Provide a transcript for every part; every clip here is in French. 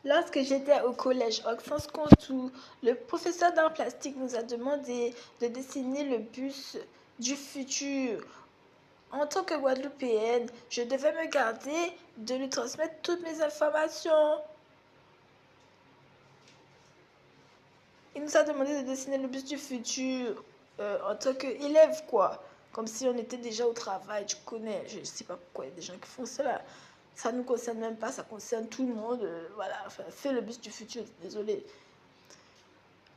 Lorsque j'étais au collège Auxence Contour, le professeur d'art plastique nous a demandé de dessiner le bus du futur. En tant que Guadeloupéenne, je devais me garder de lui transmettre toutes mes informations. Il nous a demandé de dessiner le bus du futur en tant qu'élève, quoi. Comme si on était déjà au travail, tu connais. Je ne sais pas pourquoi il y a des gens qui font cela. Ça ne nous concerne même pas, ça concerne tout le monde. Voilà, enfin, fais le bus du futur, désolé.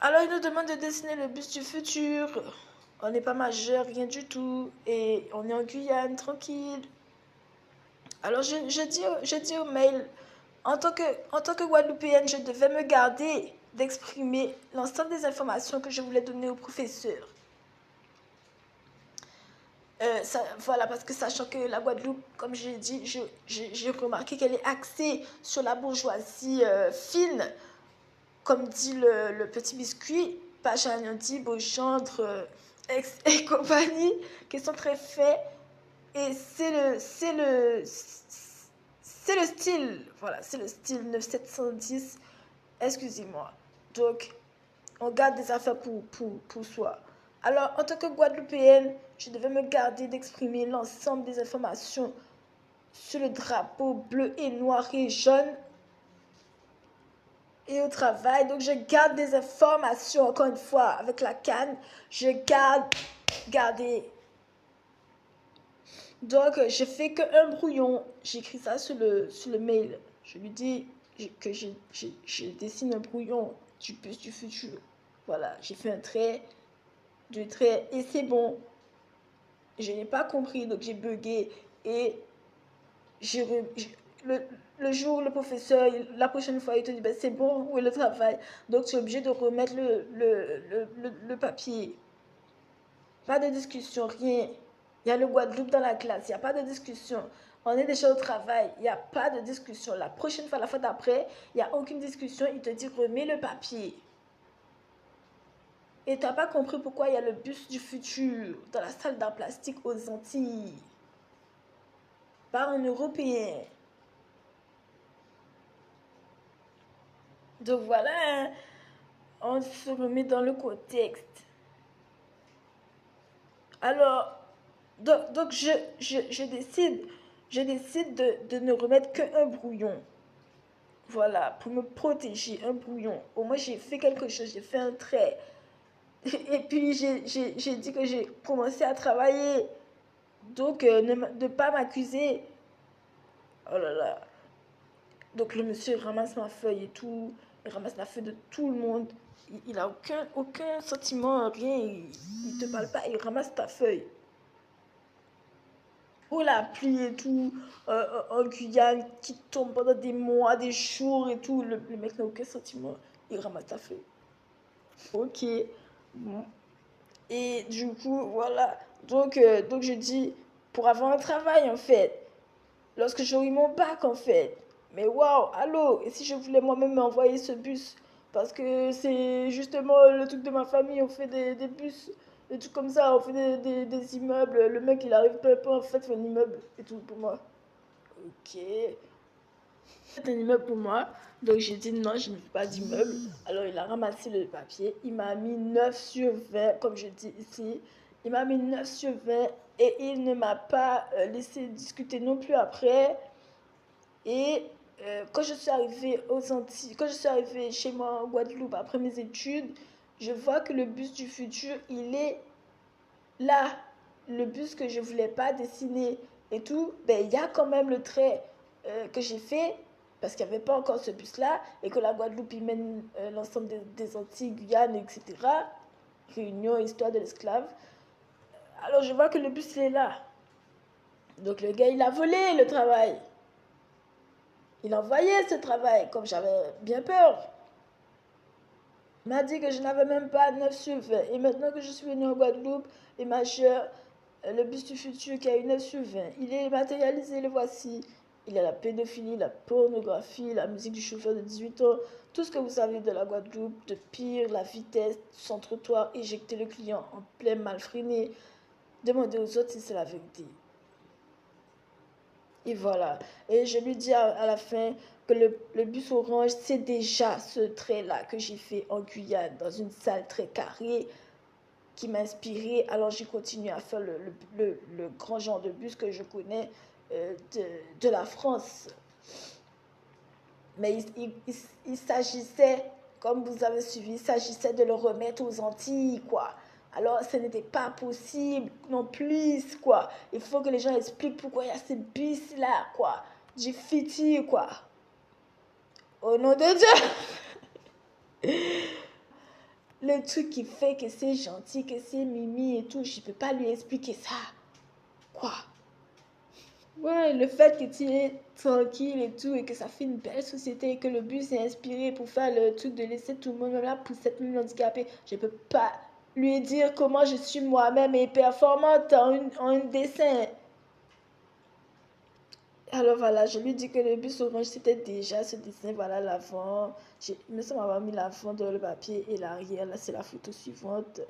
Alors, il nous demande de dessiner le bus du futur. On n'est pas majeur, rien du tout. Et on est en Guyane, tranquille. Alors, je dis au mail, en tant que Guadeloupéenne, je devais me garder d'exprimer l'ensemble des informations que je voulais donner au professeur. Voilà, parce que sachant que la Guadeloupe, comme j'ai dit, j'ai remarqué qu'elle est axée sur la bourgeoisie fine, comme dit le petit biscuit, Pachanyandi, Beauchamp, et compagnie, qui sont très faits. Et c'est le style, voilà, c'est le style 9710, excusez-moi. Donc, on garde des affaires pour soi. Alors, en tant que Guadeloupéenne, je devais me garder d'exprimer l'ensemble des informations sur le drapeau bleu et noir et jaune et au travail. Donc, je garde des informations, encore une fois, avec la canne. Je garder. Donc, je fais qu'un brouillon. J'écris ça sur le mail. Je lui dis que je dessine un brouillon du bus du futur. Voilà, j'ai fait un trait, deux traits, et c'est bon. Je n'ai pas compris, donc j'ai bugué. Et le, le jour, le professeur, la prochaine fois, il te dit, ben, c'est bon, où est le travail? Donc, tu es obligé de remettre le papier. Pas de discussion, rien. Il y a le Guadeloupe dans la classe, il n'y a pas de discussion. On est déjà au travail, il n'y a pas de discussion. La prochaine fois, la fois d'après, il n'y a aucune discussion. Il te dit, remets le papier. Et tu n'as pas compris pourquoi il y a le bus du futur dans la salle d'art plastique aux Antilles. Par un Européen. Donc voilà, hein, on se remet dans le contexte. Alors, donc je décide de ne remettre qu'un brouillon. Voilà, pour me protéger, un brouillon. Au moins, j'ai fait quelque chose, j'ai fait un trait. Et puis, j'ai dit que j'ai commencé à travailler. Donc, ne pas m'accuser. Oh là là. Donc, le monsieur ramasse ma feuille et tout. Il ramasse la feuille de tout le monde. Il n'a aucun sentiment, rien. Il ne te parle pas, il ramasse ta feuille. Oh la pluie et tout, en Guyane, qui tombe pendant des mois, des jours et tout. Le mec n'a aucun sentiment. Il ramasse ta feuille. Ok. Bon. Et du coup, voilà. Donc je dis, pour avoir un travail, en fait. Lorsque j'aurai eu mon bac, en fait. Mais waouh, allô. Et si je voulais moi-même m'envoyer ce bus? Parce que c'est justement le truc de ma famille. On fait des bus, des trucs comme ça. On fait des immeubles. Le mec, il arrive peu à peu, en fait, fait un immeuble et tout pour moi. Ok. C'est un immeuble pour moi. Donc j'ai dit non, je ne veux pas d'immeuble. Alors il a ramassé le papier. Il m'a mis 9 sur 20, comme je dis ici. Il m'a mis 9 sur 20 et il ne m'a pas laissé discuter non plus après. Et quand je suis arrivée aux Antilles, quand je suis arrivée chez moi en Guadeloupe après mes études, je vois que le bus du futur, il est là. Le bus que je voulais pas dessiner et tout, ben il y a quand même le trait que j'ai fait parce qu'il n'y avait pas encore ce bus-là et que la Guadeloupe y mène l'ensemble des Antilles, Guyane, etc. Réunion, histoire de l'esclave. Alors je vois que le bus il est là. Donc le gars il a volé le travail. Il a envoyé ce travail comme j'avais bien peur. Il m'a dit que je n'avais même pas 9 sur 20. Et maintenant que je suis venue en Guadeloupe, et ma chère, le bus du futur qui a eu 9 sur 20, il est matérialisé, le voici. Il y a la pédophilie, la pornographie, la musique du chauffeur de 18 ans, tout ce que vous savez de la Guadeloupe, de pire, la vitesse, son trottoir, éjecter le client en plein mal freiné. Demandez aux autres si c'est la vérité. Et voilà. Et je lui dis à la fin que le bus orange, c'est déjà ce trait-là que j'ai fait en Guyane, dans une salle très carrée, qui m'a inspiré. Alors j'ai continué à faire le grand genre de bus que je connais de la France. Mais il s'agissait, comme vous avez suivi, il s'agissait de le remettre aux Antilles, quoi. Alors, ce n'était pas possible non plus, quoi. Il faut que les gens expliquent pourquoi il y a ces bus-là, quoi. Du futur, quoi. Au nom de Dieu. Le truc qui fait que c'est gentil, que c'est mimi et tout, je ne peux pas lui expliquer ça. Quoi. Ouais, le fait que tu es tranquille et tout, et que ça fait une belle société, et que le bus est inspiré pour faire le truc de laisser tout le monde là pour cette personnes handicapée, je peux pas lui dire comment je suis moi-même et performante en un dessin. Alors voilà, je lui dis que le bus orange c'était déjà ce dessin, voilà l'avant. Il me semble avoir mis l'avant dans le papier et l'arrière, là c'est la photo suivante.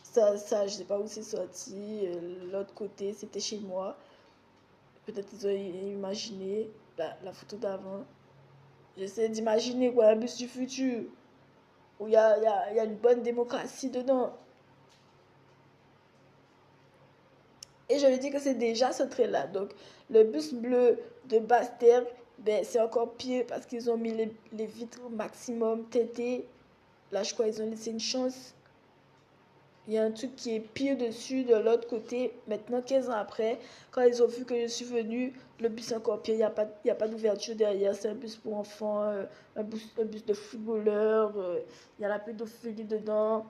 Ça, je sais pas où c'est sorti. L'autre côté, c'était chez moi. Peut-être ils ont imaginé la photo d'avant. J'essaie d'imaginer quoi, un bus du futur où il y a une bonne démocratie dedans. Et je lui dis que c'est déjà ce trait-là. Donc, le bus bleu de Basse-Terre, ben, c'est encore pire parce qu'ils ont mis les vitres au maximum teintées. Là, je crois qu'ils ont laissé une chance. Il y a un truc qui est pire dessus de l'autre côté. Maintenant, 15 ans après, quand ils ont vu que je suis venue, le bus est encore pire. Il y a pas d'ouverture derrière. C'est un bus pour enfants, un bus de footballeurs. Il y a la pédophilie dedans.